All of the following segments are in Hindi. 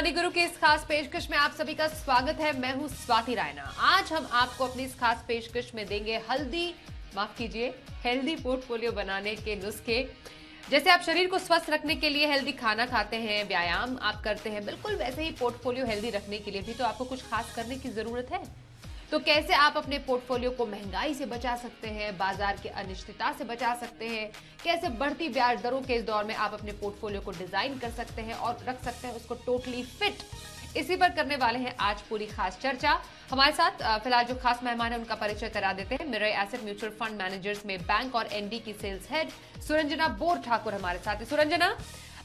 मनी गुरु के इस खास पेशकश में आप सभी का स्वागत है। मैं हूं स्वाति रायना। आज हम आपको अपनी इस खास पेशकश में देंगे हेल्दी पोर्टफोलियो बनाने के नुस्खे। जैसे आप शरीर को स्वस्थ रखने के लिए हेल्दी खाना खाते हैं, व्यायाम आप करते हैं, बिल्कुल वैसे ही पोर्टफोलियो हेल्दी रखने के लिए भी तो आपको कुछ खास करने की जरूरत है। तो कैसे आप अपने पोर्टफोलियो को महंगाई से बचा सकते हैं, बाजार की अनिश्चितता से बचा सकते हैं, कैसे बढ़ती ब्याज दरों के इस दौर में आप अपने पोर्टफोलियो को डिजाइन कर सकते हैं और रख सकते हैं उसको टोटली फिट, इसी पर करने वाले हैं आज पूरी खास चर्चा। हमारे साथ फिलहाल जो खास मेहमान है उनका परिचय करा देते हैं। Mirror asset mutual fund managers में बैंक और एनडी की sales head Suranjana bore Thakur हमारे साथ है। सुरंजना,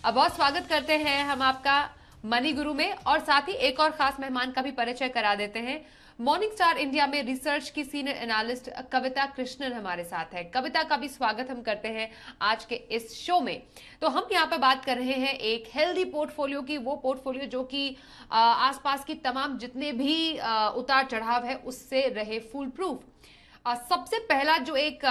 बहुत स्वागत करते हैं हम आपका मनी गुरु में। और साथ ही एक और खास मेहमान का भी परिचय करा देते हैं। मॉर्निंग स्टार इंडिया में रिसर्च की सीनियर एनालिस्ट कविता कृष्णन हमारे साथ है। कविता का भी स्वागत हम करते हैं आज के इस शो में। तो हम यहाँ पे बात कर रहे हैं एक हेल्दी पोर्टफोलियो की, वो पोर्टफोलियो जो कि आसपास की तमाम जितने भी उतार चढ़ाव है उससे रहे फुल प्रूफ। सबसे पहला जो एक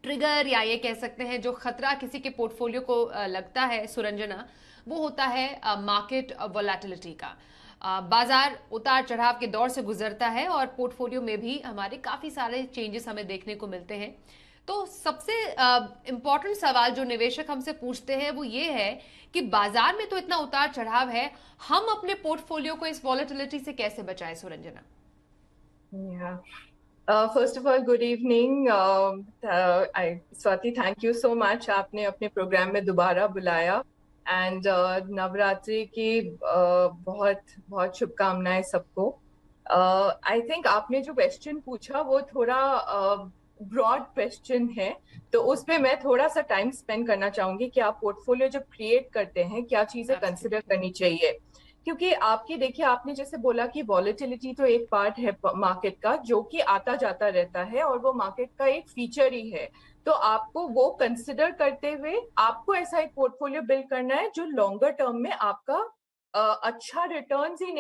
ट्रिगर या ये कह सकते हैं जो खतरा किसी के पोर्टफोलियो को लगता है सुरंजना, वो होता है मार्केट वोलेटिलिटी का। बाजार उतार चढ़ाव के दौर से गुजरता है और पोर्टफोलियो में भी हमारे काफी सारे चेंजेस हमें देखने को मिलते हैं। तो सबसे इंपॉर्टेंट सवाल जो निवेशक हमसे पूछते हैं वो ये है कि बाजार में तो इतना उतार चढ़ाव है, हम अपने पोर्टफोलियो को इस वॉलेटिलिटी से कैसे बचाएं Suranjana? First of all good evening Swati, thank you so much, आपने अपने प्रोग्राम में दोबारा बुलाया। एंड नवरात्रि की बहुत बहुत शुभकामनाएं सबको। आई थिंक आपने जो क्वेश्चन पूछा वो थोड़ा ब्रॉड क्वेश्चन है, तो उस पे मैं थोड़ा सा टाइम स्पेंड करना चाहूंगी कि आप पोर्टफोलियो जब क्रिएट करते हैं क्या चीजें कंसिडर करनी चाहिए। क्योंकि आपकी देखिए, आपने जैसे बोला कि वॉलेटिलिटी तो एक पार्ट है मार्केट का जो कि आता जाता रहता है और वो मार्केट का एक फीचर ही है। तो आपको वो कंसिडर करते हुए आपको ऐसा एक पोर्टफोलियो बिल्ड करना है जो लॉन्गर टर्म में आपका अच्छा रिटर्न्स ही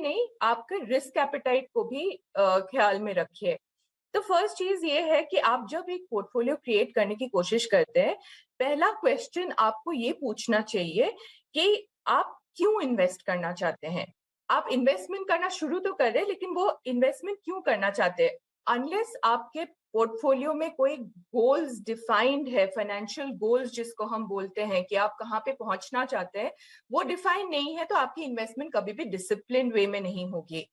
नहीं आपके रिस्क एपेटाइट को भी ख्याल में रखिए। तो फर्स्ट चीज ये है कि आप जब एक पोर्टफोलियो क्रिएट करने की कोशिश करते हैं, पहला क्वेश्चन आपको ये पूछना चाहिए कि आप क्यों इन्वेस्ट करना चाहते हैं। आप इन्वेस्टमेंट करना शुरू तो कर रहे हैं, लेकिन वो इन्वेस्टमेंट क्यों करना चाहते हैं। अनलेस आपके पोर्टफोलियो में कोई गोल्स डिफाइंड है, फाइनेंशियल गोल्स जिसको हम बोलते हैं कि आप कहाँ पे पहुंचना चाहते हैं, वो डिफाइन नहीं है तो आपकी इन्वेस्टमेंट कभी भी डिसिप्लिन वे में नहीं होगी।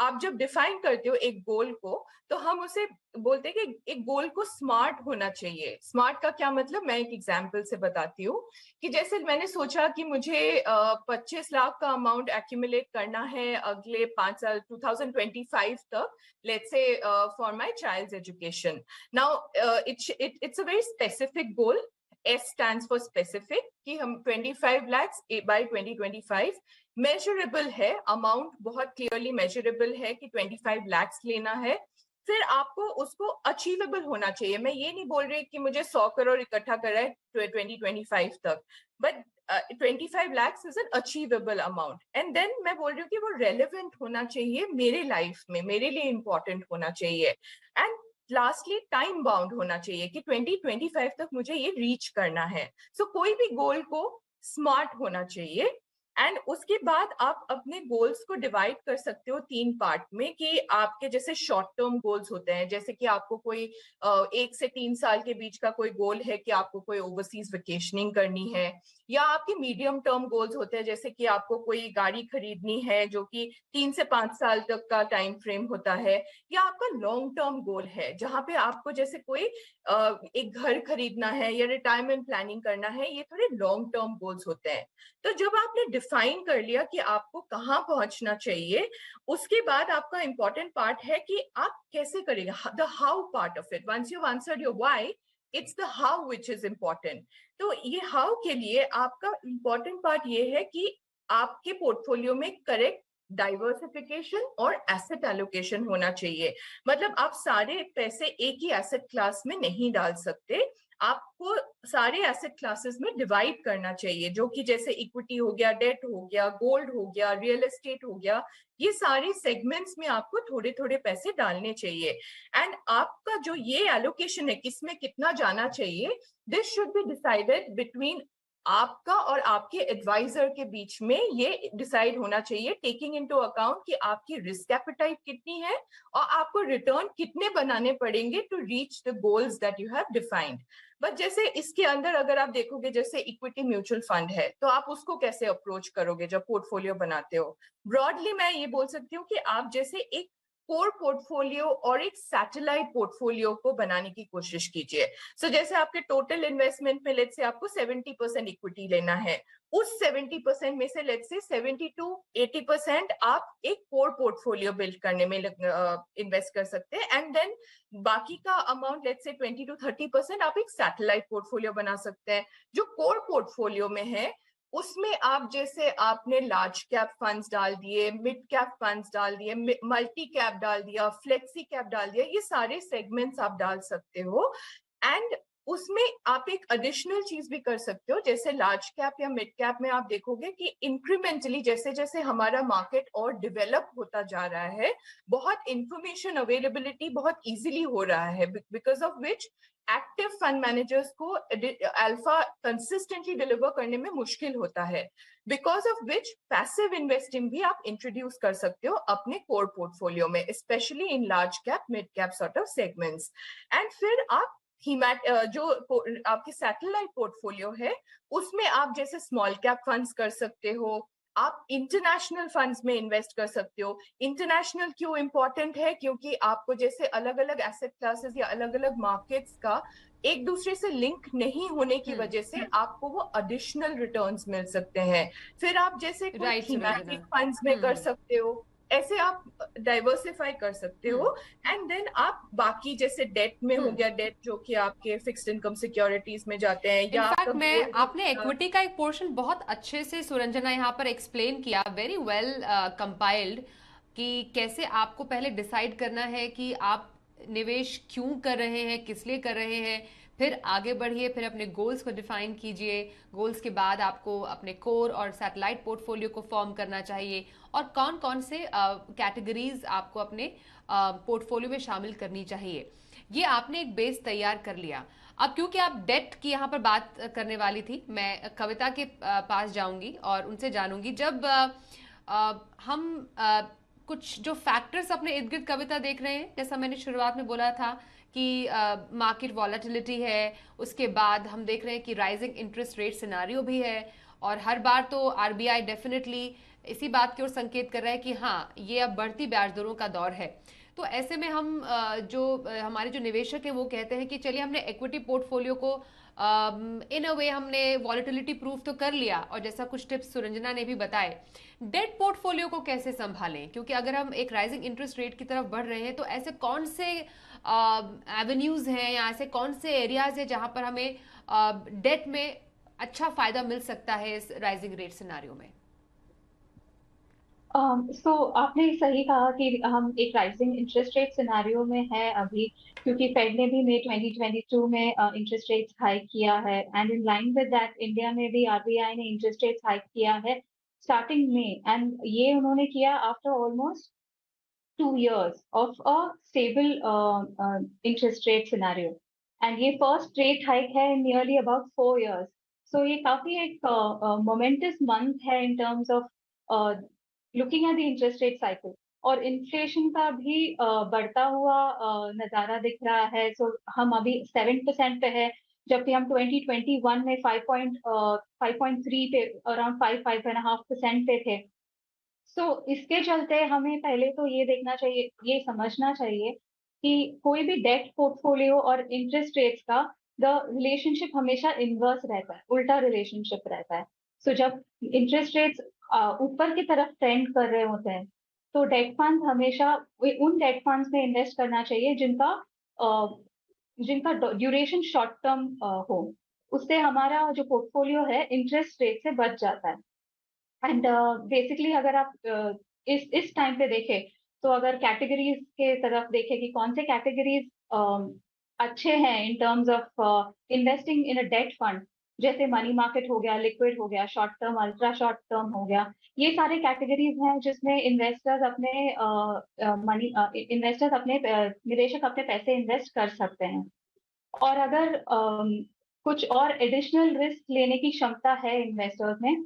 आप जब डिफाइन करते हो एक गोल को, तो हम उसे बोलते हैं कि एक गोल को स्मार्ट होना चाहिए। स्मार्ट का क्या मतलब, मैं एक एग्जांपल से बताती हूँ कि जैसे मैंने सोचा कि मुझे 25 लाख का अमाउंट एक्यूमुलेट करना है अगले 5 साल 2025 तक, let's say for my child's education. Now it's a very specific goal. S stands for specific, कि हम 25 lakhs by 2025 मेजरेबल है, अमाउंट बहुत क्लियरली मेजरेबल है कि 25 lakhs लेना है। फिर आपको उसको अचीवेबल होना चाहिए। मैं ये नहीं बोल रही कि मुझे 100 करोड़ इकट्ठा करना है 2025 तक, but 25 lakhs is an achievable amount. And then मैं बोल रही हूँ कि वो रेलिवेंट होना चाहिए मेरे लाइफ में, मेरे लिए इंपॉर्टेंट होना चाहिए। एंड लास्टली टाइम बाउंड होना चाहिए कि 2025 तक मुझे ये रीच करना है। कोई भी गोल को स्मार्ट होना चाहिए। एंड उसके बाद आप अपने गोल्स को डिवाइड कर सकते हो 3 पार्ट में, कि आपके जैसे शॉर्ट टर्म गोल्स होते हैं, जैसे कि आपको कोई 1 से 3 साल के बीच का कोई गोल है कि आपको कोई ओवरसीज वेकेशनिंग करनी है, या आपके मीडियम टर्म गोल्स होते हैं जैसे कि आपको कोई गाड़ी खरीदनी है जो कि 3 से 5 साल तक का टाइम फ्रेम होता है, या आपका लॉन्ग टर्म गोल है जहां पे आपको जैसे कोई एक घर खरीदना है या रिटायरमेंट प्लानिंग करना है। ये थोड़े लॉन्ग टर्म गोल्स होते हैं। तो जब आपने डिफाइन कर लिया कि आपको कहाँ पहुंचना चाहिए, उसके बाद आपका इंपॉर्टेंट पार्ट है कि आप कैसे करेंगे, the how part of it. Once you answered your why, it's the how which is important. तो ये हाउ के लिए आपका इंपॉर्टेंट पार्ट ये है कि आपके पोर्टफोलियो में करेक्ट डाइवर्सिफिकेशन और एसेट एलोकेशन होना चाहिए। मतलब आप सारे पैसे एक ही एसेट क्लास में नहीं डाल सकते, आपको सारे एसेट क्लासेस में डिवाइड करना चाहिए, जो कि जैसे इक्विटी हो गया, डेट हो गया, गोल्ड हो गया, रियल एस्टेट हो गया। ये सारे सेगमेंट्स में आपको थोड़े थोड़े पैसे डालने चाहिए। एंड आपका जो ये एलोकेशन है, किसमें कितना जाना चाहिए, this should be decided between आपका और आपके एडवाइजर के बीच में ये डिसाइड होना चाहिए, टेकिंग इनटू अकाउंट कि आपकी रिस्क एपेटाइट कितनी है और आपको रिटर्न कितने बनाने पड़ेंगे to reach the goals that you have defined. But जैसे इसके अंदर अगर आप देखोगे, जैसे इक्विटी म्यूचुअल फंड है, तो आप उसको कैसे अप्रोच करोगे जब पोर्टफोलियो बनाते हो? ब्रॉडली मैं ये बोल सकती हूँ कि आप जैसे एक कोर पोर्टफोलियो और एक सैटेलाइट पोर्टफोलियो को बनाने की कोशिश कीजिए। सो जैसे आपके टोटल इन्वेस्टमेंट में लेट्स से आपको 70% इक्विटी लेना है, उस 70% में से लेट्स से 70 to 80% आप एक कोर पोर्टफोलियो बिल्ड करने में इन्वेस्ट कर सकते हैं, एंड देन बाकी का अमाउंट लेट्स से 20 to 30% आप एक सैटेलाइट पोर्टफोलियो बना सकते हैं। जो कोर पोर्टफोलियो में है उसमें आप जैसे आपने लार्ज कैप फंड्स डाल दिए, मिड कैप फंड्स डाल दिए, मल्टी कैप डाल दिया, फ्लेक्सी कैप डाल दिया, ये सारे सेगमेंट्स आप डाल सकते हो। एंड उसमें आप एक एडिशनल चीज भी कर सकते हो, जैसे लार्ज कैप या मिड कैप में आप देखोगे कि इंक्रीमेंटली जैसे जैसे हमारा मार्केट और डेवलप होता जा रहा है, बहुत इंफॉर्मेशन अवेलेबिलिटी बहुत इजीली हो रहा है, because of which active fund managers को अल्फा कंसिस्टेंटली डिलीवर करने में मुश्किल होता है, because of which passive investing भी आप इंट्रोड्यूस कर सकते हो अपने कोर पोर्टफोलियो में, specially in large cap mid cap sort of segments. And फिर आप जो आपके सैटेलाइट पोर्टफोलियो है उसमें आप जैसे स्मॉल कैप फंड्स कर सकते हो, आप इंटरनेशनल फंड्स में इन्वेस्ट कर सकते हो। इंटरनेशनल क्यों इंपॉर्टेंट है? क्योंकि आपको जैसे अलग अलग एसेट क्लासेस या अलग अलग मार्केट्स का एक दूसरे से लिंक नहीं होने की वजह से आपको वो एडिशनल रिटर्न्स मिल सकते हैं। फिर आप जैसे कोई राइट सुरंजना। थीमेटिक फंड्स में कर सकते हो, ऐसे आप डाइवर्सिफाई कर सकते हो। एंड देन आप बाकी जैसे डेट में हो गया, डेट जो कि आपके फिक्स्ड इनकम सिक्योरिटीज में जाते हैं, या आपका इनफैक्ट मैं गोल्ड हो आपने गया। इक्विटी का एक पोर्शन बहुत अच्छे से सुरंजना यहाँ पर एक्सप्लेन किया, वेरी वेल कंपाइल्ड, कि कैसे आपको पहले डिसाइड करना है कि आप निवेश क्यों कर रहे हैं, किस लिए कर रहे हैं, फिर आगे बढ़िए, फिर अपने गोल्स को डिफाइन कीजिए, गोल्स के बाद आपको अपने कोर और सैटेलाइट पोर्टफोलियो को फॉर्म करना चाहिए, और कौन कौन से कैटेगरीज आपको अपने पोर्टफोलियो में शामिल करनी चाहिए। ये आपने एक बेस तैयार कर लिया। अब क्योंकि आप डेट की यहाँ पर बात करने वाली थी, मैं कविता के पास जाऊंगी और उनसे जानूंगी, जब हम कुछ जो फैक्टर्स अपने इर्द गिर्द कविता देख रहे हैं, जैसा मैंने शुरुआत में बोला था कि मार्केट वॉलेटिलिटी है, उसके बाद हम देख रहे हैं कि राइजिंग इंटरेस्ट रेट सिनारियो भी है, और हर बार तो आरबीआई डेफिनेटली इसी बात की ओर संकेत कर रहा है कि हाँ, ये अब बढ़ती ब्याज दरों का दौर है। तो ऐसे में हम हमारे जो निवेशक है वो कहते हैं कि चलिए, हमने इक्विटी पोर्टफोलियो को इन अ वे हमने वॉलेटिलिटी प्रूफ तो कर लिया, और जैसा कुछ टिप्स सुरंजना ने भी बताए, डेट पोर्टफोलियो को कैसे संभालें, क्योंकि अगर हम एक राइजिंग इंटरेस्ट रेट की तरफ बढ़ रहे हैं तो ऐसे कौन से एवेन्यूज हैं या ऐसे कौन से एरियाज हैं जहां पर हमें डेट में अच्छा फायदा मिल सकता है इस राइजिंग रेट सिनारियो में। आपने सही कहा कि हम एक राइजिंग इंटरेस्ट रेट सिनेरियो में है अभी, क्योंकि फेड ने भी मई 2022 में इंटरेस्ट रेट्स हाइक किया है, and in line with that India में भी आरबीआई ने इंटरेस्ट रेट्स हाइक किया है स्टार्टिंग में, एंड ये उन्होंने किया after almost 2 years of a stable interest rate scenario, and ये first rate hike है in nearly about 4 years. So ये काफी एक momentous month है in terms of looking at the interest rate cycle. और इन्फ्लेशन का भी बढ़ता हुआ नजारा दिख रहा है। सो हम अभी 7% पे है, जबकि हम 2021 में 5.3 पे, अराउंड 5.5% पे थे। सो इसके चलते हमें पहले तो ये देखना चाहिए, ये समझना चाहिए कि कोई भी डेट पोर्टफोलियो और इंटरेस्ट रेट्स का द रिलेशनशिप हमेशा इनवर्स रहता है, उल्टा रिलेशनशिप रहता है। सो जब इंटरेस्ट रेट्स ऊपर की तरफ ट्रेंड कर रहे होते हैं, तो डेट फंड्स हमेशा उन डेट फंड्स में इन्वेस्ट करना चाहिए जिनका जिनका ड्यूरेशन शॉर्ट टर्म हो। उससे हमारा जो पोर्टफोलियो है इंटरेस्ट रेट से बच जाता है। एंड बेसिकली अगर आप इस टाइम पे देखें, तो अगर कैटेगरीज के तरफ देखें कि कौन से कैटेगरीज अच्छे हैं in terms of investing in a debt fund, जैसे मनी मार्केट हो गया, लिक्विड हो गया, short term, ultra short term हो गया, ये सारे कैटेगरीज हैं जिसमें निवेशक अपने पैसे इन्वेस्ट कर सकते हैं। और अगर कुछ और एडिशनल रिस्क लेने की क्षमता है इन्वेस्टर्स में,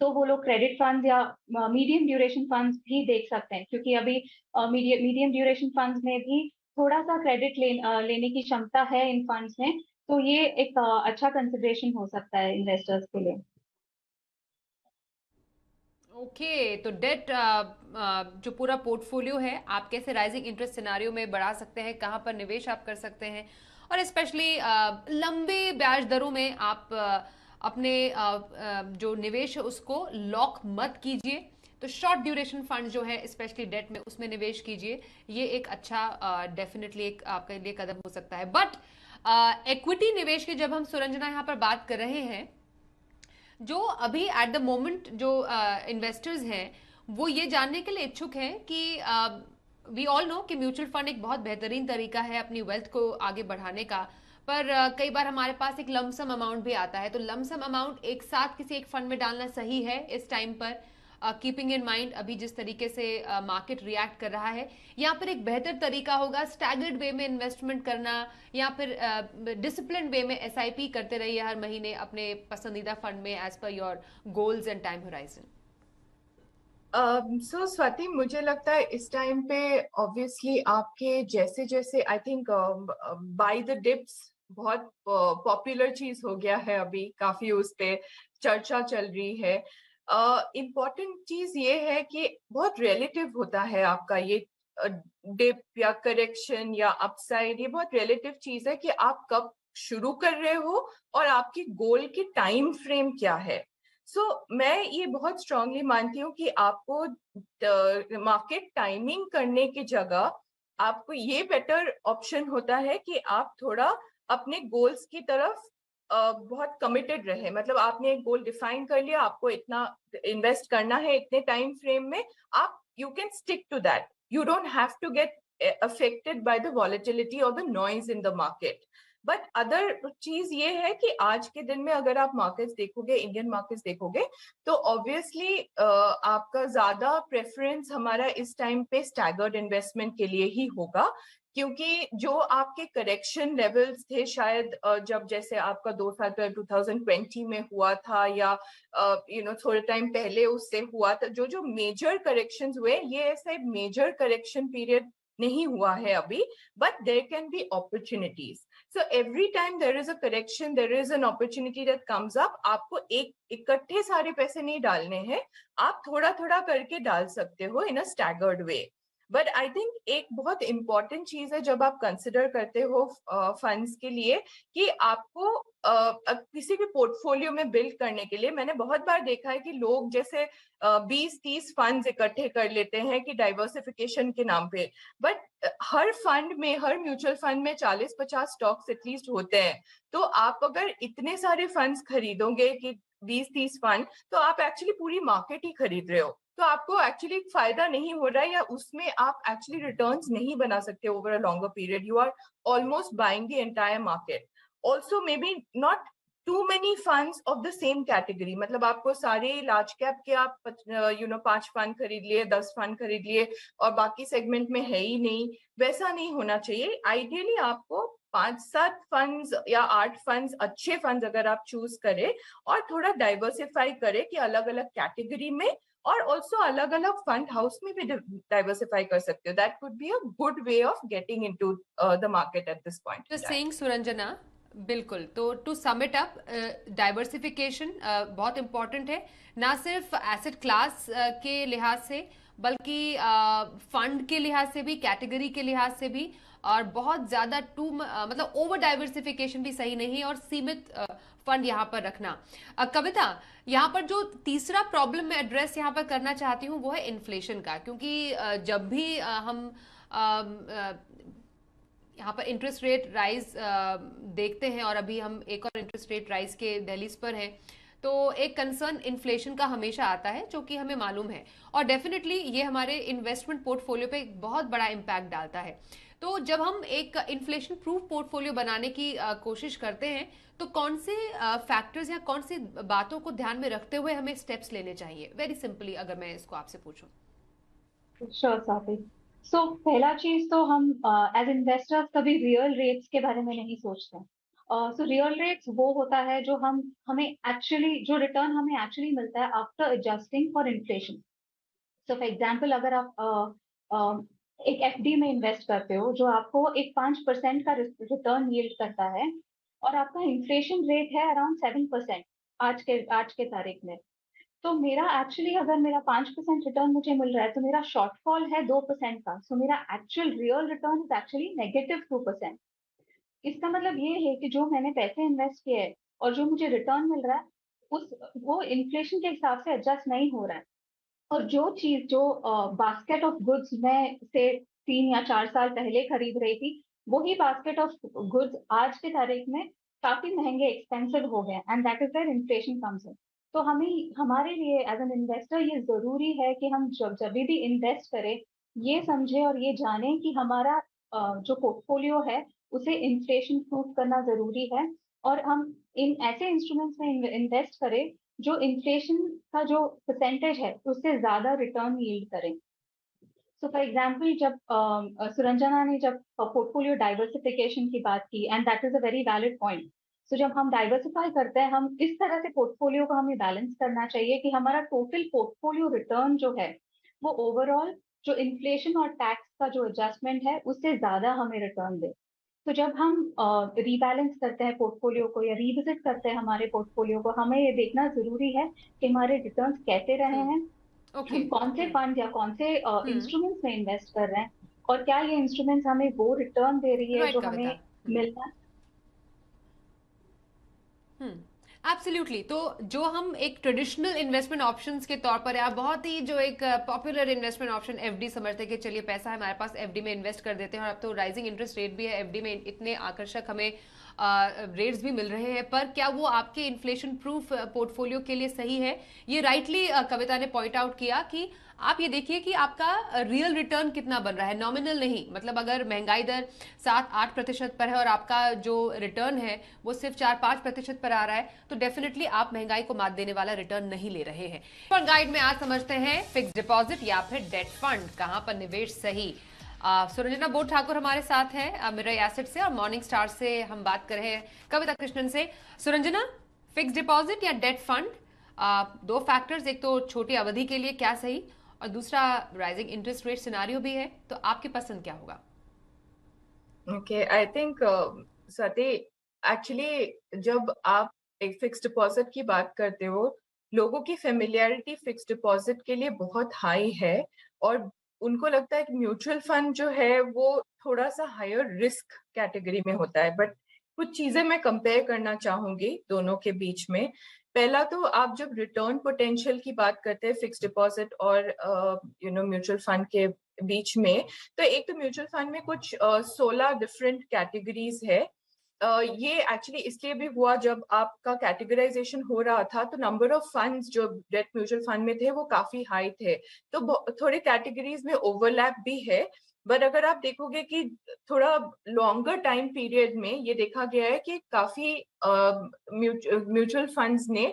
तो वो लोग क्रेडिट फंड्स या मीडियम ड्यूरेशन फंड्स भी देख सकते हैं, क्योंकि अभी मीडियम ड्यूरेशन फंड्स में भी थोड़ा सा लेने की क्षमता है इन फंड्स में, तो ये एक अच्छा कंसिडरेशन हो सकता है इन्वेस्टर्स के लिए। ओके, तो डेट जो पूरा पोर्टफोलियो है आप कैसे राइजिंग इंटरेस्ट सिनारियो में बढ़ा सकते हैं, कहाँ पर निवेश आप कर सकते हैं, और स्पेशली लंबे ब्याज दरों में आप अपने जो निवेश है उसको लॉक मत कीजिए। तो शॉर्ट ड्यूरेशन फंड जो है स्पेशली डेट में उसमें निवेश कीजिए। ये एक अच्छा डेफिनेटली एक आपके लिए कदम हो सकता है। बट इक्विटी निवेश की जब हम सुरंजना यहाँ पर बात कर रहे हैं, जो अभी एट द मोमेंट जो इन्वेस्टर्स हैं वो ये जानने के लिए इच्छुक हैं कि वी ऑल नो कि म्यूचुअल फंड एक बहुत बेहतरीन तरीका है अपनी वेल्थ को आगे बढ़ाने का, पर कई बार हमारे पास एक लमसम अमाउंट भी आता है। तो लमसम अमाउंट एक साथ किसी एक फंड में डालना सही है इस टाइम पर, कीपिंग इन माइंड अभी जिस तरीके से मार्केट रिएक्ट कर रहा है? यहाँ पर एक बेहतर तरीका होगा स्टैगर्ड वे में इन्वेस्टमेंट करना, या फिर डिसिप्लिन वे में एसआईपी करते रहिए हर महीने अपने पसंदीदा फंड में as per your goals and time horizon. So Swati, मुझे लगता है इस टाइम पे ऑब्वियसली आपके जैसे जैसे I think by the dips बहुत पॉपुलर चीज हो गया है, अभी काफी उस पे चर्चा चल रही है। इम्पोर्टेंट चीज ये है कि बहुत रिलेटिव होता है आपका ये डिप या करेक्शन या अपसाइड, ये बहुत रिलेटिव चीज है कि आप कब शुरू कर रहे हो और आपकी गोल की टाइम फ्रेम क्या है। मैं ये बहुत स्ट्रांगली मानती हूँ कि आपको मार्केट टाइमिंग करने की जगह आपको ये बेटर ऑप्शन होता है कि आप थोड़ा अपने गोल्स की तरफ बहुत कमिटेड रहे। मतलब आपने एक गोल डिफाइन कर लिया, आपको इतना इन्वेस्ट करना है इतने टाइम फ्रेम में, आप you can stick to that. You don't have to get affected by the volatility or the noise in the market. But other चीज ये है कि आज के दिन में अगर आप मार्केट्स देखोगे, इंडियन मार्केट्स देखोगे, तो ऑब्वियसली आपका ज्यादा प्रेफरेंस हमारा इस टाइम पे स्टैगर्ड इन्वेस्टमेंट के लिए ही होगा, क्योंकि जो आपके करेक्शन लेवल्स थे शायद जब जैसे आपका 2 साल पहले 2020 में हुआ था या थोड़े टाइम पहले उससे हुआ था, जो जो मेजर करेक्शंस हुए, ये ऐसा मेजर करेक्शन पीरियड नहीं हुआ है अभी, but there can be opportunities. So every time there is a correction, there is an opportunity that comes up. आपको एक इकट्ठे सारे पैसे नहीं डालने हैं, आप थोड़ा थोड़ा करके डाल सकते हो in a staggered way. But I think एक बहुत इंपॉर्टेंट चीज है जब आप कंसिडर करते हो फंड्स के लिए, कि आपको किसी भी पोर्टफोलियो में बिल्ड करने के लिए, मैंने बहुत बार देखा है कि लोग जैसे 20-30 फंड्स इकट्ठे कर लेते हैं कि डाइवर्सिफिकेशन के नाम पे, बट हर फंड में, हर म्यूचुअल फंड में 40-50 स्टॉक्स एटलीस्ट होते हैं। तो आप अगर इतने सारे फंड्स खरीदोगे कि 20-30 फंड, तो आप एक्चुअली पूरी मार्केट ही खरीद रहे हो, तो आपको एक्चुअली फायदा नहीं हो रहा है, या उसमें आप एक्चुअली रिटर्न्स नहीं बना सकते over a longer period. You are almost buying the entire market. Also maybe not too many funds of the same category, मतलब आपको सारे लार्ज कैप के आप 5 फंड खरीद लिए, 10 फंड खरीद लिए और बाकी सेगमेंट में है ही नहीं, वैसा नहीं होना चाहिए। आइडियली आपको 5-7 फंड्स या 8 फंड्स, अच्छे फंड्स अगर आप चूज करें और थोड़ा डाइवर्सिफाई करें कि अलग अलग कैटेगरी में, और ऑल्सो अलग अलग फंड हाउस में भी डाइवर्सिफाई कर सकते हो। That could be a good way of getting into the market at this point. जो सेइंग सुरंजना, बिल्कुल। तो to sum it up, diversification बहुत इंपॉर्टेंट है, ना सिर्फ एसेट क्लास के लिहाज से बल्कि फंड के लिहाज से भी, कैटेगरी के लिहाज से भी, और बहुत ज्यादा मतलब ओवर डाइवर्सिफिकेशन भी सही नहीं है, और सीमित फंड यहाँ पर रखना। कविता, यहाँ पर जो तीसरा प्रॉब्लम मैं एड्रेस यहाँ पर करना चाहती हूँ वो है इन्फ्लेशन का, क्योंकि जब भी हम यहाँ पर इंटरेस्ट रेट राइज देखते हैं, और अभी हम एक और इंटरेस्ट रेट राइज के दहलीज पर हैं, तो एक कंसर्न इन्फ्लेशन का हमेशा आता है, जो कि हमें मालूम है, और डेफिनेटली ये हमारे इन्वेस्टमेंट पोर्टफोलियो पे एक बहुत बड़ा इम्पैक्ट डालता है। तो जब हम एक इन्फ्लेशन प्रूफ पोर्टफोलियो बनाने की कोशिश करते हैं, तो कौन से फैक्टर्स या कौन सी बातों को ध्यान में रखते हुए हमें स्टेप्स लेने चाहिए? वेरी सिंपली अगर मैं इसको आपसे पूछूं। श्योर स्वाति। सो पहला चीज तो हम एज इन्वेस्टर्स कभी रियल रेट्स के बारे में नहीं सोचते। सो रियल रेट्स वो होता है जो हमें एक्चुअली जो रिटर्न हमें एक्चुअली मिलता है after adjusting for inflation. So for example अगर आप एक एफडी में इन्वेस्ट करते हो जो आपको एक 5% का रिटर्न यील्ड करता है और आपका इन्फ्लेशन रेट है अराउंड 7% आज के तारीख में, तो मेरा एक्चुअली अगर मेरा 5% रिटर्न मुझे मिल रहा है तो मेरा शॉर्टफॉल है 2% का, सो मेरा actual real return is actually -2%। इसका मतलब ये है कि जो मैंने पैसे इन्वेस्ट किए हैं और जो मुझे रिटर्न मिल रहा है उस वो इन्फ्लेशन के हिसाब से एडजस्ट नहीं हो रहा है। और जो चीज जो बास्केट ऑफ गुड्स मैं से 3 या 4 साल पहले खरीद रही थी, वही बास्केट ऑफ गुड्स आज के तारीख में काफी महंगे एक्सपेंसिव हो गए and that is where inflation comes in. तो हमें हमारे लिए एज एन इन्वेस्टर ये जरूरी है कि हम जब भी इन्वेस्ट करें ये समझे और ये जाने कि हमारा जो पोर्टफोलियो है उसे इन्फ्लेशन प्रूफ करना जरूरी है और हम इन ऐसे इंस्ट्रूमेंट्स में इन्वेस्ट करें जो इन्फ्लेशन का जो परसेंटेज है उससे ज्यादा रिटर्न यील्ड करें। सो फॉर एग्जाम्पल जब सुरंजना ने जब पोर्टफोलियो डाइवर्सिफिकेशन की बात की and that is a very valid point. So जब हम डाइवर्सिफाई करते हैं हम इस तरह से पोर्टफोलियो को हमें बैलेंस करना चाहिए कि हमारा टोटल पोर्टफोलियो रिटर्न जो है वो ओवरऑल जो इन्फ्लेशन और टैक्स का जो एडजस्टमेंट है उससे ज्यादा हमें रिटर्न दे। तो जब हम रीबैलेंस करते हैं पोर्टफोलियो को या रिविजिट करते हैं हमारे पोर्टफोलियो को, हमें ये देखना जरूरी है कि हमारे रिटर्न्स कैसे रहे हैं, ओके। हम कौन से फंड या कौन से इंस्ट्रूमेंट्स में इन्वेस्ट कर रहे हैं और क्या ये इंस्ट्रूमेंट्स हमें वो रिटर्न दे रही है राइट जो कविता। हमें मिलना। एब्सोल्युटली। तो जो हम एक ट्रेडिशनल इन्वेस्टमेंट ऑप्शंस के तौर पर या बहुत ही जो एक पॉपुलर इन्वेस्टमेंट ऑप्शन एफडी समझते हैं कि चलिए पैसा है हमारे पास एफडी में इन्वेस्ट कर देते हैं, और अब तो राइजिंग इंटरेस्ट रेट भी है, एफडी में इतने आकर्षक हमें रेट्स भी मिल रहे हैं, पर क्या वो आपके इन्फ्लेशन प्रूफ पोर्टफोलियो के लिए सही है? ये राइटली कविता ने पॉइंट आउट किया कि आप ये देखिए कि आपका रियल रिटर्न कितना बन रहा है, नॉमिनल नहीं। मतलब अगर महंगाई दर 7-8% पर है और आपका जो रिटर्न है वो सिर्फ 4-5% पर आ रहा है, तो डेफिनेटली आप महंगाई को मात देने वाला रिटर्न नहीं ले रहे हैं। पर गाइड में आज समझते हैं फिक्स डिपॉजिट या फिर डेट फंड, कहां पर निवेश सही। सुरंजना बोध ठाकुर हमारे साथ है मिरर एसेट से, और मॉर्निंग स्टार से हम बात कर रहे हैं कविता कृष्णन से। सुरंजना, फिक्स डिपॉजिट या डेट फंड, दो फैक्टर्स, एक तो छोटी अवधि के लिए क्या सही और दूसरा राइजिंग इंटरेस्ट रेट सिनारियो भी है, तो आपकी पसंद क्या होगा? Okay, I think Sati, actually जब आप एक फिक्स डिपॉजिट की बात करते हो, लोगों की फेमिलियरिटी फिक्स डिपॉजिट के लिए बहुत हाई है और उनको लगता है कि म्यूचुअल फंड जो है वो थोड़ा सा हायर रिस्क कैटेगरी में होता है। बट कुछ चीजें मैं कंपेयर करना चाहूंगी दोनों के बीच में। पहला तो आप जब रिटर्न पोटेंशियल की बात करते हैं फिक्स डिपॉजिट और म्यूचुअल फंड के बीच में, तो एक तो म्यूचुअल फंड में कुछ 16 डिफरेंट कैटेगरीज है। ये एक्चुअली इसलिए भी हुआ जब आपका कैटेगराइजेशन हो रहा था तो नंबर ऑफ फंड्स जो डेट म्यूचुअल फंड में थे वो काफी हाई थे, तो थोड़े कैटेगरीज में ओवरलैप भी है। बट अगर आप देखोगे कि थोड़ा लॉन्गर टाइम पीरियड में ये देखा गया है कि काफी म्यूचुअल फंड्स ने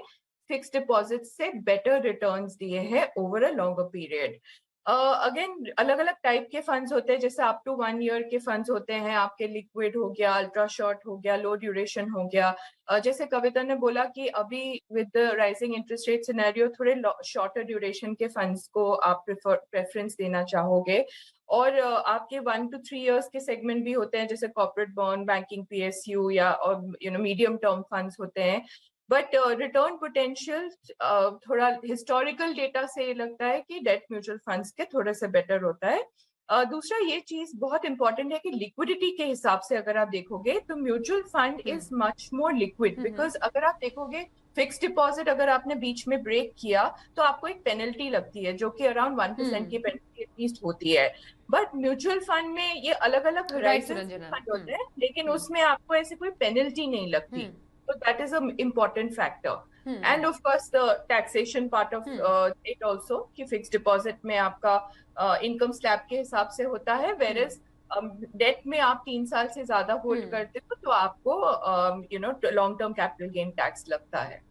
फिक्स डिपॉजिट से बेटर रिटर्न्स दिए हैं over a longer period. Again अलग अलग टाइप के फंड्स होते हैं, जैसे अप टू 1 ईयर के फंड्स होते हैं, आपके लिक्विड हो गया, अल्ट्रा शॉर्ट हो गया, लो ड्यूरेशन हो गया। जैसे कविता ने बोला कि अभी with the rising interest rate scenario थोड़े शॉर्टर ड्यूरेशन के फंड्स को आप प्रेफरेंस देना चाहोगे। और आपके 1 to 3 इयर्स के सेगमेंट भी होते हैं, जैसे कॉर्पोरेट बॉन्ड, बैंकिंग, पीएसयू या और मीडियम टर्म फंड्स होते हैं। बट रिटर्न पोटेंशियल थोड़ा हिस्टोरिकल डेटा से लगता है कि डेट म्यूचुअल फंड्स के थोड़े से बेटर होता है। दूसरा ये चीज बहुत इंपॉर्टेंट है कि लिक्विडिटी के हिसाब से अगर आप देखोगे तो mutual fund is much more liquid, because अगर आप देखोगे फिक्स डिपॉजिट अगर आपने बीच में ब्रेक किया तो आपको एक पेनल्टी लगती है जो कि अराउंड 1% की पेनल्टी एटलीस्ट होती है। बट म्यूचुअल फंड में ये अलग अलग फंड होते हैं, लेकिन उसमें आपको ऐसे कोई पेनल्टी नहीं लगती। So that is an important factor. And of course the taxation part of it also, कि fixed deposit में आपका income slab के हिसाब से होता है, whereas डेट में आप 3 साल से ज्यादा होल्ड करते हो तो आपको long term capital gain tax लगता है।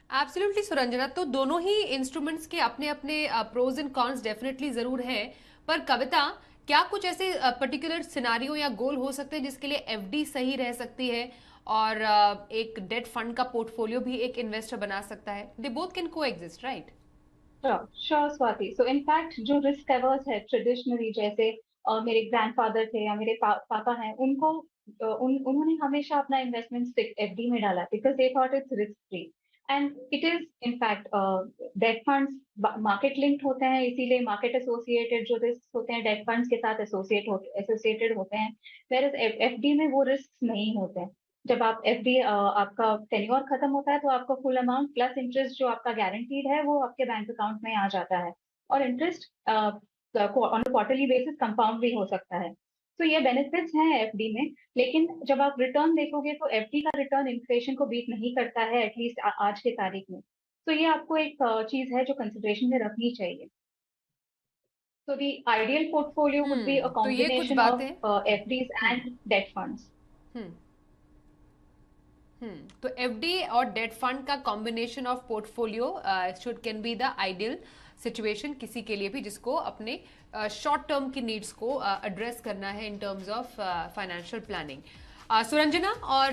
एब्सोल्युटली सुरंजना, तो दोनों ही इंस्ट्रूमेंट्स के अपने अपने प्रोज एंड कॉन्स डेफिनेटली जरूर है, पर कविता, क्या कुछ ऐसे पर्टिकुलर सिनारियो या गोल हो सकते हैं जिसके लिए एफडी सही रह सकती है और एक डेट फंड का पोर्टफोलियो भी एक इन्वेस्टर बना सकता है. They both can coexist, right? Sure Swati. So in fact जो रिस्क एवर्स है ट्रेडिशनली, जैसे मेरे ग्रैंडफादर थे या मेरे पापा हैं, उन्होंने हमेशा अपना इन्वेस्टमेंट एफडी में डाला because they thought it's risk free. And it is in fact date funds market linked होते हैं, इसीलिए मार्केट एसोसिएटेड जो रिस्क होते हैं डेट फंड्स के साथ एसोसिएटेड होते हैं. वेयर एफडी में वो रिस्क नहीं होते हैं. जब आप एफडी आपका टेन्योर खत्म होता है तो आपका फुल अमाउंट प्लस इंटरेस्ट जो आपका गारंटीड है वो आपके बैंक अकाउंट में आ जाता है, और interest on quarterly basis compound भी हो सकता है. तो ये बेनिफिट्स हैं एफडी में. लेकिन जब आप रिटर्न देखोगे तो एफडी का रिटर्न इन्फ्लेशन को बीट नहीं करता है, एटलीस्ट आज के तारीख में. तो ये आपको एक चीज है जो कंसिडरेशन में रखनी चाहिए. So the ideal portfolio would be a तो ये कुछ combination बातें. of FDs and debt funds. तो एफडी और डेट फंड का combination of portfolio should can be the ideal situation किसी के लिए भी जिसको अपने शॉर्ट टर्म की नीड्स को एड्रेस करना है in terms of financial planning. Suranjana और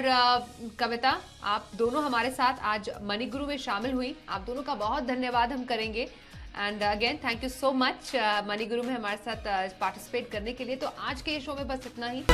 कविता, आप दोनों हमारे साथ आज मनी गुरु में शामिल हुई. आप दोनों का बहुत धन्यवाद हम करेंगे. And again thank you so much money गुरु में हमारे साथ पार्टिसिपेट करने के लिए. तो आज के शो में बस इतना ही.